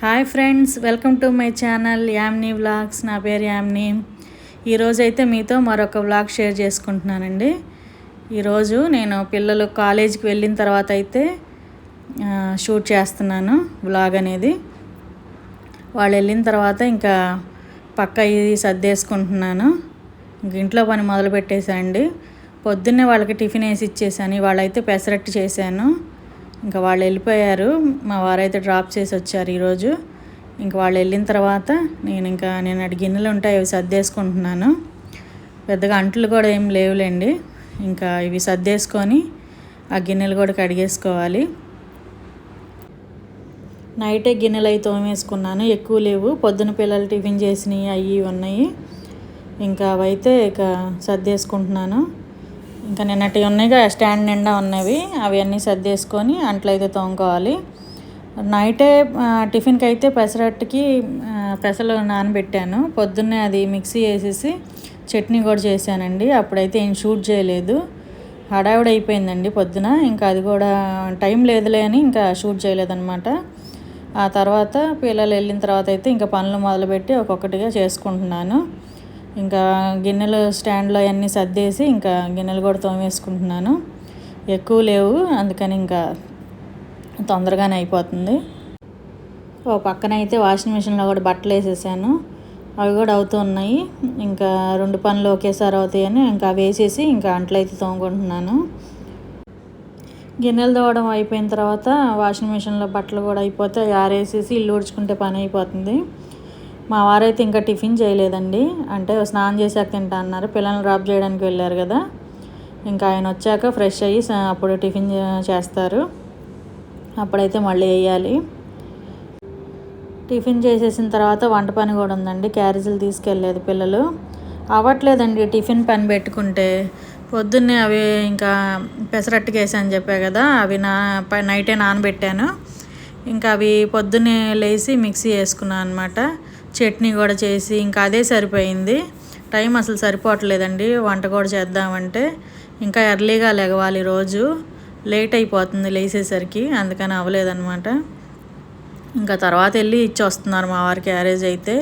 Hi friends, welcome to my channel Yamni vlogs. నా పేరు యామ్నీ. ఈరోజైతే మీతో మరొక వ్లాగ్ షేర్ చేసుకుంటున్నానండి. ఈరోజు నేను పిల్లలు కాలేజీకి వెళ్ళిన తర్వాత అయితే షూట్ చేస్తున్నాను వ్లాగ్ అనేది. వాళ్ళు వెళ్ళిన తర్వాత ఇంకా పక్క ఇది సర్దేసుకుంటున్నాను. ఇంక ఇంట్లో పని మొదలు పెట్టేశానండి. పొద్దున్నే వాళ్ళకి టిఫిన్ వేసి ఇచ్చేసాను. వాళ్ళైతే పెసరట్టు చేశాను. ఇంకా వాళ్ళు వెళ్ళిపోయారు. మా వారైతే డ్రాప్ చేసి వచ్చారు ఈరోజు. ఇంకా వాళ్ళు వెళ్ళిన తర్వాత నేను అటు గిన్నెలు ఉంటాయి అవి సర్దేసుకుంటున్నాను. పెద్దగా అంట్లు కూడా ఏం లేవులేండి. ఇంకా ఇవి సర్దేసుకొని ఆ గిన్నెలు కూడా కడిగేసుకోవాలి. నైటే గిన్నెలు అవి తోమేసుకున్నాను, ఎక్కువ లేవు. పొద్దున పిల్లలు టిఫిన్ చేసినవి అవి ఉన్నాయి. ఇంకా అవైతే ఇక సర్దేసుకుంటున్నాను. ఇంకా నిన్నటి ఉన్నాయిగా స్టాండ్ నిండా ఉన్నవి, అవి అన్నీ సర్దేసుకొని అంట్లు అయితే తోముకోవాలి. నైటే టిఫిన్కి అయితే పెసరట్టుకి పెసలు నానబెట్టాను. పొద్దున్నే అది మిక్సీ వేసేసి చట్నీ కూడా చేశానండి. అప్పుడైతే ఏం షూట్ చేయలేదు, హడావిడి అయిపోయిందండి పొద్దున. ఇంకా అది కూడా టైం లేదులే అని ఇంకా షూట్ చేయలేదన్నమాట. ఆ తర్వాత పిల్లలు వెళ్ళిన తర్వాత అయితే ఇంకా పనులు మొదలుపెట్టి ఒక్కొక్కటిగా చేసుకుంటున్నాను. ఇంకా గిన్నెలు స్టాండ్లో అన్నీ సర్దేసి ఇంకా గిన్నెలు కూడా తోమేసుకుంటున్నాను. ఎక్కువ లేవు, అందుకని ఇంకా తొందరగానే అయిపోతుంది. ఓ పక్కన అయితే వాషింగ్ మిషన్లో కూడా బట్టలు వేసేసాను, అవి కూడా అవుతూ ఉన్నాయి. ఇంకా రెండు పనులు ఒకేసారి అవుతాయని ఇంకా అవి వేసేసి ఇంకా అంట్లు అయితే తోముకుంటున్నాను. గిన్నెలు తోమడం అయిపోయిన తర్వాత వాషింగ్ మిషన్లో బట్టలు కూడా అయిపోతే ఆరేసేసి ఇల్లు ఊడ్చుకుంటే పని అయిపోతుంది. మా వారైతే ఇంకా టిఫిన్ చేయలేదండి. అంటే స్నానం చేశాక తింటా అన్నారు. పిల్లల్ని డ్రాప్ చేయడానికి వెళ్ళారు కదా. ఇంకా ఆయన వచ్చాక ఫ్రెష్ అయ్యి అప్పుడు టిఫిన్ చేస్తారు. అప్పుడైతే మళ్ళీ వేయాలి. టిఫిన్ చేసేసిన తర్వాత వంట పని కూడా ఉందండి. క్యారేజీలు తీసుకెళ్ళలేదు పిల్లలు. అవ్వట్లేదండి టిఫిన్ పని పెట్టుకుంటే. పొద్దున్నే అవి ఇంకా పెసరట్టుకి వేసాను చెప్పా కదా, అవి నైటే నానబెట్టాను. ఇంకా అవి పొద్దున్నే లేచి మిక్సీ వేసుకున్నాను అనమాట. చట్నీ కూడా చేసి ఇంకా అదే సరిపోయింది. టైం అసలు సరిపోవట్లేదండి వంట కూడా చేద్దామంటే. ఇంకా ఎర్లీగా లెగవాలి, రోజు లేట్ అయిపోతుంది లేచేసరికి, అందుకని అవ్వలేదన్నమాట. ఇంకా తర్వాత వెళ్ళి ఇచ్చి వస్తున్నారు మా వారి క్యారేజ్ అయితే.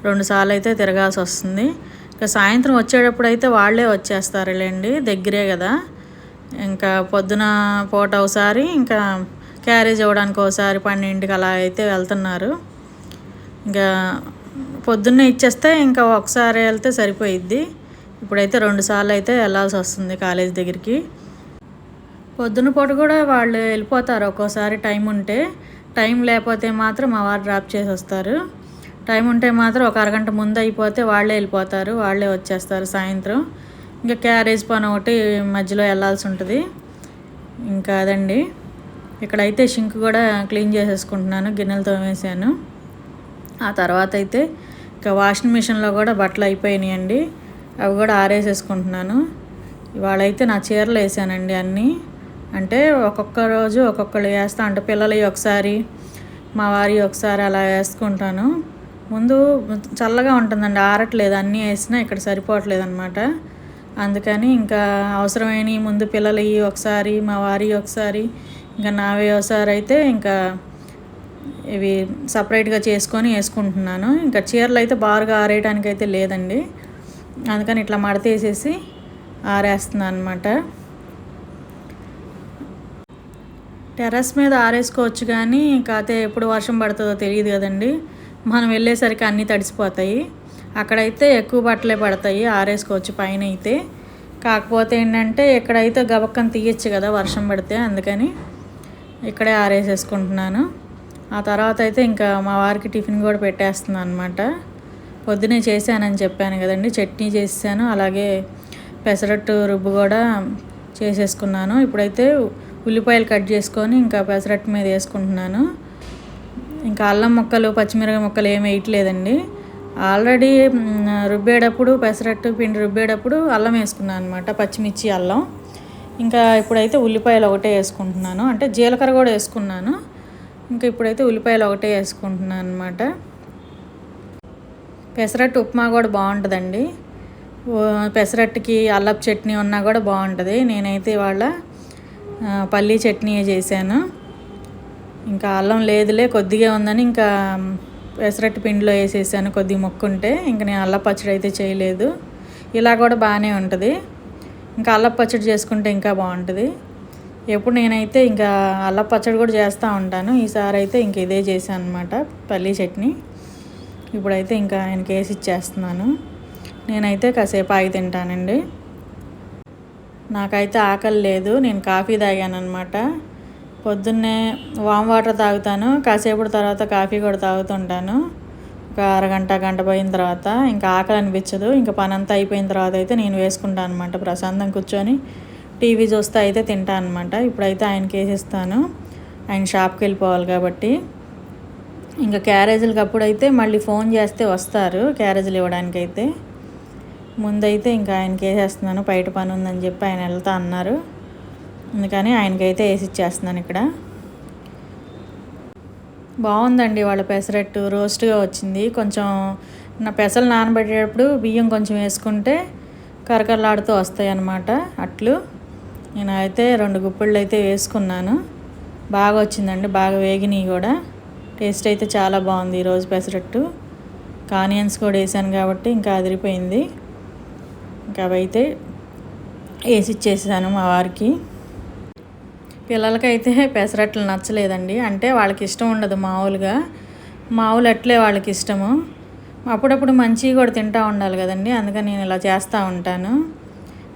2 సార్లు అయితే తిరగాల్సి వస్తుంది. ఇంకా సాయంత్రం వచ్చేటప్పుడు అయితే వాళ్ళే వచ్చేస్తారులేండి, దగ్గరే కదా. ఇంకా పొద్దున పూట ఒకసారి, ఇంకా క్యారేజ్ ఇవ్వడానికి ఒకసారి 12ంటికి అలా అయితే వెళ్తున్నారు. ఇంకా పొద్దున్నే ఇచ్చేస్తే ఇంకా ఒకసారి వెళ్తే సరిపోయిద్ది. ఇప్పుడైతే 2 సార్లు అయితే వెళ్ళాల్సి వస్తుంది కాలేజ్ దగ్గరికి. పొద్దున పూట కూడా వాళ్ళు వెళ్ళిపోతారు ఒక్కోసారి టైం ఉంటే. టైం లేకపోతే మాత్రం మా వారు డ్రాప్ చేసి వస్తారు. టైం ఉంటే మాత్రం ఒక అరగంట ముందు అయిపోతే వాళ్ళే వెళ్ళిపోతారు, వాళ్ళే వచ్చేస్తారు సాయంత్రం. ఇంకా క్యారేజ్ పని ఒకటి మధ్యలో వెళ్ళాల్సి ఉంటుంది. ఇంకా అదండి. ఇక్కడైతే షింక్ కూడా క్లీన్ చేసేసుకుంటున్నాను, గిన్నెలు తోమేసాను. ఆ తర్వాత అయితే ఇంకా వాషింగ్ మిషన్లో కూడా బట్టలు అయిపోయినాయండి, అవి కూడా ఆరేసేసుకుంటున్నాను. ఇవాళైతే నా చీరలు వేసానండి అన్నీ. అంటే ఒక్కొక్క రోజు ఒక్కొక్కరు వేస్తా, అంటే పిల్లలవి ఒకసారి, మా వారి ఒకసారి అలా వేసుకుంటాను. ముందు చల్లగా ఉంటుందండి, ఆరట్లేదు. అన్నీ వేసినా ఇక్కడ సరిపోవట్లేదు అనమాట. అందుకని ఇంకా అవసరమైనవి ముందు పిల్లలవి ఒకసారి, మా వారి ఒకసారి, ఇంకా నావే ఒకసారి అయితే ఇంకా ఇవి సపరేట్గా చేసుకొని వేసుకుంటున్నాను. ఇంకా చీరలు అయితే బాగా ఆరేయడానికి అయితే లేదండి, అందుకని ఇట్లా మడతేసేసి ఆరేస్తున్నాను అనమాట. టెర్రస్ మీద ఆరేసుకోవచ్చు కానీ కాకపోతే ఎప్పుడు వర్షం పడుతుందో తెలియదు కదండి. మనం వెళ్ళేసరికి అన్నీ తడిసిపోతాయి. అక్కడైతే ఎక్కువ బట్టలే పడతాయి, ఆరేసుకోవచ్చు పైన అయితే. కాకపోతే ఏంటంటే ఇక్కడైతే గబక్కన తీయచ్చు కదా వర్షం పడితే, అందుకని ఇక్కడే ఆరేసేసుకుంటున్నాను. ఆ తర్వాత అయితే ఇంకా మా వారికి టిఫిన్ కూడా పెట్టేస్తున్నాను అనమాట. పొద్దునే చేశానని చెప్పాను కదండి, చట్నీ చేసాను, అలాగే పెసరట్టు రుబ్బు కూడా చేసేసుకున్నాను. ఇప్పుడైతే ఉల్లిపాయలు కట్ చేసుకొని ఇంకా పెసరట్టు మీద వేసుకుంటున్నాను. ఇంకా అల్లం ముక్కలు, పచ్చిమిరపకాయ ముక్కలు ఏమి వేయట్లేదండి. ఆల్రెడీ రుబ్బేటప్పుడు, పెసరట్టు పిండి రుబ్బేటప్పుడు అల్లం వేసుకున్నాను అనమాట, పచ్చిమిర్చి, అల్లం. ఇంకా ఇప్పుడైతే ఉల్లిపాయలు ఒకటే వేసుకుంటున్నాను, అంటే జీలకర్ర కూడా వేసుకున్నాను. ఇంకా ఇప్పుడైతే ఉల్లిపాయలు ఒకటే వేసుకుంటున్నాను అనమాట. పెసరట్టు ఉప్మా కూడా బాగుంటుందండి. పెసరట్టుకి అల్లపు చట్నీ ఉన్నా కూడా బాగుంటుంది. నేనైతే ఇవాళ పల్లీ చట్నీ చేశాను. ఇంకా అల్లం లేదులే కొద్దిగా ఉందని ఇంకా పెసరట్టు పిండిలో వేసేసాను కొద్దిగా మొక్కుంటే. ఇంకా నేను అల్లం పచ్చడి అయితే చేయలేదు. ఇలా కూడా బాగానే ఉంటుంది. ఇంకా అల్లం పచ్చడి చేసుకుంటే ఇంకా బాగుంటుంది. ఎప్పుడు నేనైతే ఇంకా అల్లం పచ్చడి కూడా చేస్తూ ఉంటాను. ఈసారి అయితే ఇంక ఇదే చేశాను అనమాట, పల్లీ చట్నీ. ఇప్పుడైతే ఇంకా ఆయనకి వేసి ఇచ్చేస్తున్నాను. నేనైతే కాసేపు ఆగి తింటానండి. నాకైతే ఆకలి లేదు. నేను కాఫీ తాగాను అనమాట. పొద్దున్నే వామ్ వాటర్ తాగుతాను, కాసేపు తర్వాత కాఫీ కూడా తాగుతుంటాను. ఒక అరగంట గంట పోయిన తర్వాత ఇంకా ఆకలి అనిపించదు. ఇంకా పని అంతా అయిపోయిన తర్వాత అయితే నేను వేసుకుంటాను అనమాట. ప్రశాంతం కూర్చొని టీవీ చూస్తే అయితే తింటాను అనమాట. ఇప్పుడైతే ఆయనకి వేసిస్తాను, ఆయన షాప్కి వెళ్ళిపోవాలి కాబట్టి. ఇంకా క్యారేజీలకి అప్పుడైతే మళ్ళీ ఫోన్ చేస్తే వస్తారు క్యారేజీలు ఇవ్వడానికైతే. ముందైతే ఇంకా ఆయనకి వేసేస్తున్నాను, బయట పని ఉందని చెప్పి ఆయన వెళ్తా అన్నారు. అందుకని ఆయనకైతే వేసి ఇచ్చేస్తున్నాను. ఇక్కడ బాగుందండి వాళ్ళ పెసరట్టు, రోస్ట్గా వచ్చింది. కొంచెం నా పెసలు నానబెట్టేటప్పుడు బియ్యం కొంచెం వేసుకుంటే కరకరలాడుతూ వస్తాయి అన్నమాట అట్లు. నేను అయితే 2 గుప్పిళ్ళు అయితే వేసుకున్నాను. బాగా వచ్చిందండి, బాగా వేగినాయి కూడా. టేస్ట్ అయితే చాలా బాగుంది ఈరోజు పెసరట్టు. ఆనియన్స్ కూడా వేసాను కాబట్టి ఇంకా అదిరిపోయింది. ఇంకా అవైతే వేసి ఇచ్చేసాను మా వారికి. పిల్లలకైతే పెసరట్లు నచ్చలేదండి. అంటే వాళ్ళకి ఇష్టం ఉండదు మామూలు అట్లే వాళ్ళకి ఇష్టము. అప్పుడప్పుడు మంచిగా కూడా తింటూ ఉండాలి కదండి, అందుకని నేను ఇలా చేస్తూ ఉంటాను.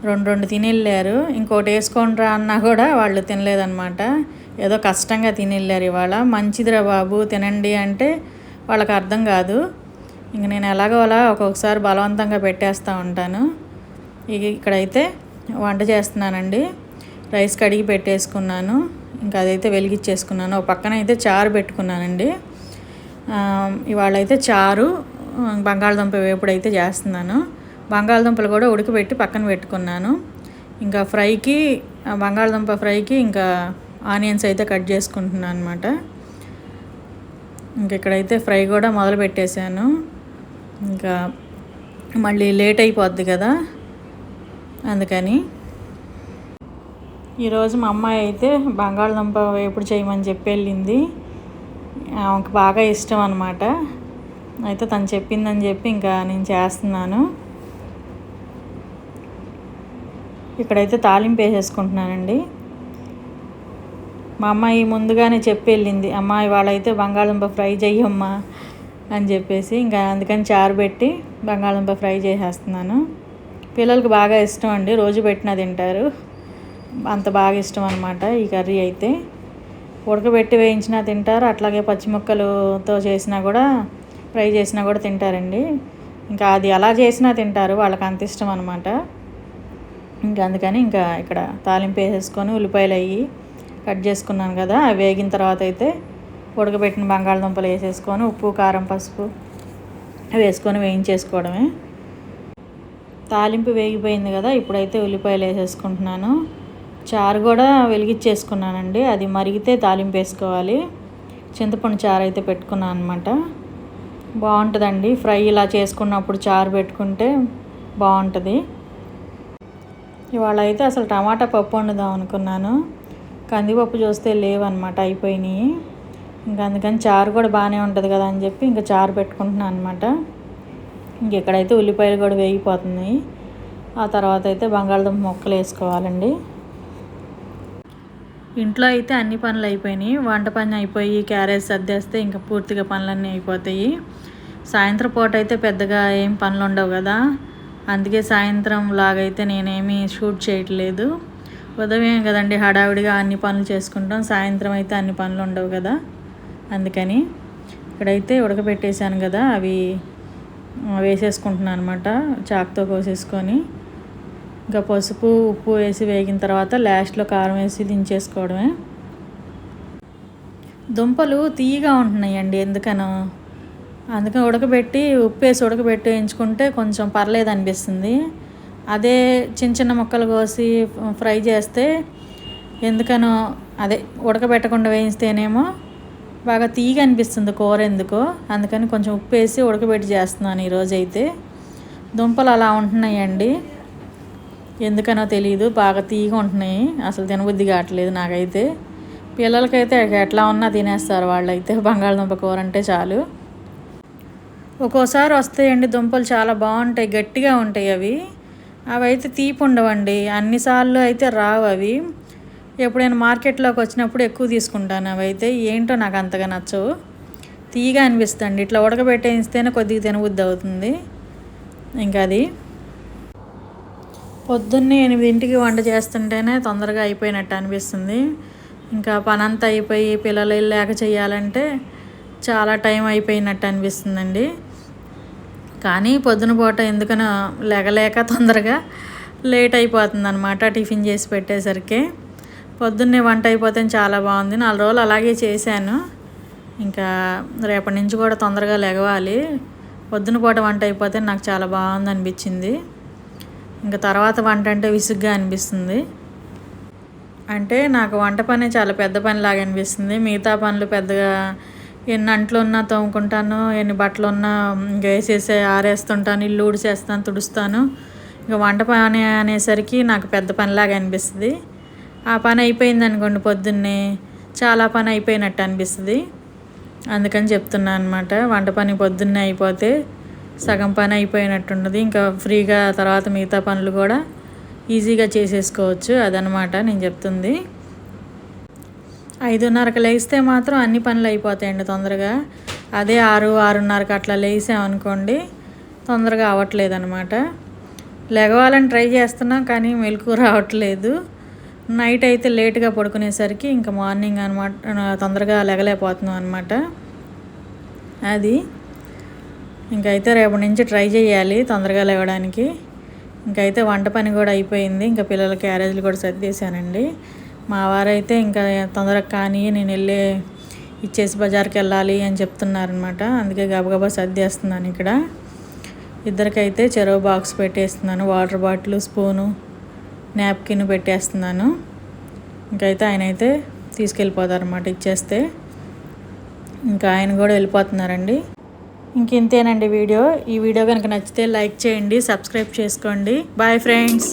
2 తినెళ్ళారు. ఇంకోటి వేసుకోండిరా అన్నా కూడా వాళ్ళు తినలేదన్నమాట. ఏదో కష్టంగా తినెళ్ళారు ఇవాళ. మంచిదిరా బాబు తినండి అంటే వాళ్ళకి అర్థం కాదు. ఇంక నేను ఎలాగో అలా ఒక్కొక్కసారి బలవంతంగా పెట్టేస్తూ ఉంటాను. ఇక్కడైతే వంట చేస్తున్నానండి. రైస్ కడిగి పెట్టేసుకున్నాను. ఇంకా అదైతే వెలిగించేసుకున్నాను. ఒక పక్కన అయితే చారు పెట్టుకున్నానండి. ఇవాళ అయితే చారు బంగాళదుంప వేపుడైతే చేస్తున్నాను. బంగాళదుంపలు కూడా ఉడకబెట్టి పక్కన పెట్టుకున్నాను. ఇంకా బంగాళదుంప ఫ్రైకి ఇంకా ఆనియన్స్ అయితే కట్ చేసుకుంటున్నాను అనమాట. ఇంక ఇక్కడైతే ఫ్రై కూడా మొదలు పెట్టేశాను. ఇంకా మళ్ళీ లేట్ అయిపోద్ది కదా, అందుకని. ఈరోజు మా అమ్మాయి అయితే బంగాళదుంప వేపుడు చేయమని చెప్పి వెళ్ళింది. ఆమెకు బాగా ఇష్టం అనమాట. అయితే తను చెప్పిందని చెప్పి ఇంకా నేను చేస్తున్నాను. ఇక్కడైతే తాలింపు వేసేసుకుంటున్నానండి. మా అమ్మాయి ముందుగానే చెప్పి వెళ్ళింది, అమ్మాయి వాళ్ళైతే బంగాళదుంప ఫ్రై చెయ్యమ్మా అని చెప్పేసి. ఇంకా అందుకని చారు పెట్టి బంగాళదుంప ఫ్రై చేసేస్తున్నాను. పిల్లలకు బాగా ఇష్టం అండి, రోజు పెట్టినా తింటారు. అంత బాగా ఇష్టం అనమాట ఈ కర్రీ అయితే. ఉడకబెట్టి వేయించినా తింటారు, అట్లాగే పచ్చిముక్కలతో చేసినా కూడా, ఫ్రై చేసినా కూడా తింటారండి. ఇంకా అది అలా చేసినా తింటారు, వాళ్ళకి అంత ఇష్టం అనమాట. ఇంకా అందుకని ఇంకా ఇక్కడ తాలింపు వేసేసుకొని ఉల్లిపాయలు అవి కట్ చేసుకున్నాను కదా, అవి వేగిన తర్వాత అయితే ఉడకబెట్టిన బంగాళదుంపలు వేసేసుకొని ఉప్పు కారం పసుపు వేసుకొని వేయించేసుకోవడమే. తాలింపు వేగిపోయింది కదా, ఇప్పుడైతే ఉల్లిపాయలు వేసేసుకుంటున్నాను. చారు కూడా వెలిగించేసుకున్నానండి, అది మరిగితే తాలింపు వేసుకోవాలి. చింతపండు చారు అయితే పెట్టుకున్నాను అనమాట. బాగుంటుందండి ఫ్రై ఇలా చేసుకున్నప్పుడు చారు పెట్టుకుంటే బాగుంటుంది. ఇవాళ అయితే అసలు టమాటా పప్పు వండుదాం అనుకున్నాను, కందిపప్పు చూస్తే లేవన్నమాట, అయిపోయినాయి. ఇంకా అందుకని చారు కూడా బాగానే ఉంటుంది కదా అని చెప్పి ఇంకా చారు పెట్టుకుంటున్నాను అనమాట. ఇంకెక్కడైతే ఉల్లిపాయలు కూడా వేగిపోతున్నాయి. ఆ తర్వాత అయితే బంగాళదుంప ముక్కలు వేసుకోవాలండి. ఇంట్లో అయితే అన్ని పనులు అయిపోయినాయి. వంట పని అయిపోయి క్యారేజ్ సర్దేస్తే ఇంకా పూర్తిగా పనులన్నీ అయిపోతాయి. సాయంత్రం పూట అయితే పెద్దగా ఏం పనులు ఉండవు కదా, అందుకే సాయంత్రం లాగైతే నేనేమీ షూట్ చేయట్లేదు. ఉదయం కదండి హడావిడిగా అన్ని పనులు చేసుకుంటాం, సాయంత్రం అయితే అన్ని పనులు ఉండవు కదా, అందుకని. ఇక్కడైతే ఉడకబెట్టేశాను కదా, అవి వేసేసుకుంటున్నాను అనమాట చాకుతో కోసేసుకొని. ఇంకా పసుపు ఉప్పు వేసి వేగిన తర్వాత లాస్ట్లో కారం వేసి దించేసుకోవడమే. దుంపలు తీయగా ఉంటున్నాయండి ఎందుకనో, అందుకని ఉడకబెట్టి ఉప్పు వేసి ఉడకబెట్టి వేయించుకుంటే కొంచెం పర్లేదు అనిపిస్తుంది. అదే చిన్న చిన్న ముక్కలు కోసి ఫ్రై చేస్తే ఎందుకనో, అదే ఉడకబెట్టకుండా వేయిస్తేనేమో బాగా తీయగా అనిపిస్తుంది కూర ఎందుకో, అందుకని కొంచెం ఉప్పు వేసి ఉడకబెట్టి చేస్తున్నాను ఈరోజైతే. దుంపలు అలా ఉంటున్నాయండి ఎందుకనో తెలియదు, బాగా తీయగా ఉంటున్నాయి, అసలు తినబుద్ధి కావట్లేదు నాకైతే. పిల్లలకైతే ఎట్లా ఉన్నా తినేస్తారు వాళ్ళైతే. బంగాళదుంప కూర అంటే చాలు. ఒక్కోసారి వస్తాయండి దుంపలు, చాలా బాగుంటాయి, గట్టిగా ఉంటాయి అవి. అయితే తీపి ఉండవండి, అన్నిసార్లు అయితే రావు అవి. ఎప్పుడైనా మార్కెట్లోకి వచ్చినప్పుడు ఎక్కువ తీసుకుంటాను. అవి అయితే ఏంటో నాకు అంతగా నచ్చవు, తీగా అనిపిస్తుంది. ఇట్లా ఉడకబెట్టేస్తేనే కొద్దిగా తినబుద్ధి అవుతుంది. ఇంకా అది పొద్దున్నే 8ంటికి వంట చేస్తుంటేనే తొందరగా అయిపోయినట్టు అనిపిస్తుంది. ఇంకా పనంతా అయిపోయి పిల్లలు వెళ్ళాక చేయాలంటే చాలా టైం అయిపోయినట్టు అనిపిస్తుందండి. కానీ పొద్దున పూట ఎందుకనో లేక తొందరగా లేట్ అయిపోతుంది అనమాట టిఫిన్ చేసి పెట్టేసరికి. పొద్దున్నే వంట అయిపోతే చాలా బాగుంది. 4 రోజులు అలాగే చేశాను. ఇంకా రేపటి నుంచి కూడా తొందరగా లెగవాలి. పొద్దున పూట వంట అయిపోతే నాకు చాలా బాగుంది అనిపించింది. ఇంకా తర్వాత వంట అంటే విసుగ్గా అనిపిస్తుంది. అంటే నాకు వంట పని చాలా పెద్ద పనిలాగా అనిపిస్తుంది. మిగతా పనులు పెద్దగా ఎన్ని అంట్లు ఉన్నా తోముకుంటాను, ఎన్ని బట్టలు ఉన్నా ఇంకా వేసేసి ఆరేస్తుంటాను, ఇల్లు ఊడిసేస్తాను, తుడుస్తాను. ఇంకా వంట పని అనేసరికి నాకు పెద్ద పనిలాగా అనిపిస్తుంది. ఆ పని అయిపోయింది అనుకోండి పొద్దున్నే, చాలా పని అయిపోయినట్టు అనిపిస్తుంది. అందుకని చెప్తున్నాను అనమాట. వంట పని పొద్దున్నే అయిపోతే సగం పని అయిపోయినట్టు ఉండదు. ఇంకా ఫ్రీగా తర్వాత మిగతా పనులు కూడా ఈజీగా చేసేసుకోవచ్చు. అదనమాట నేను చెప్తుంది. 5:30కి లేస్తే మాత్రం అన్ని పనులు అయిపోతాయండి తొందరగా. అదే 6:30కి అట్లా లేసామనుకోండి తొందరగా అవ్వట్లేదు అనమాట. లెగవాలని ట్రై చేస్తున్నాం కానీ మెలకు రావట్లేదు. నైట్ అయితే లేట్గా పడుకునేసరికి ఇంకా మార్నింగ్ అనమాట తొందరగా లెగలేకపోతున్నాం అనమాట. అది ఇంకైతే రేపటి నుంచి ట్రై చేయాలి తొందరగా లేవడానికి. ఇంకైతే వంట పని కూడా అయిపోయింది. ఇంకా పిల్లల క్యారేజీలు కూడా సర్దేశానండి. మా వారైతే ఇంకా తొందరగా కానీ నేను వెళ్ళి ఇచ్చేసి బజార్కి వెళ్ళాలి అని చెప్తున్నారనమాట. అందుకే గబగబా సర్దేస్తున్నాను. ఇక్కడ ఇద్దరికైతే చెరో బాక్స్ పెట్టేస్తున్నాను. వాటర్ బాటిల్, స్పూను, నాప్కిన్ పెట్టేస్తున్నాను. ఇంకైతే ఆయన అయితే తీసుకెళ్ళిపోతారన్నమాట ఇచ్చేస్తే. ఇంకా ఆయన కూడా వెళ్ళిపోతున్నారండి. ఇంకేనండి వీడియో. ఈ వీడియో కనుక నచ్చితే లైక్ చేయండి, సబ్స్క్రైబ్ చేసుకోండి. Bye friends.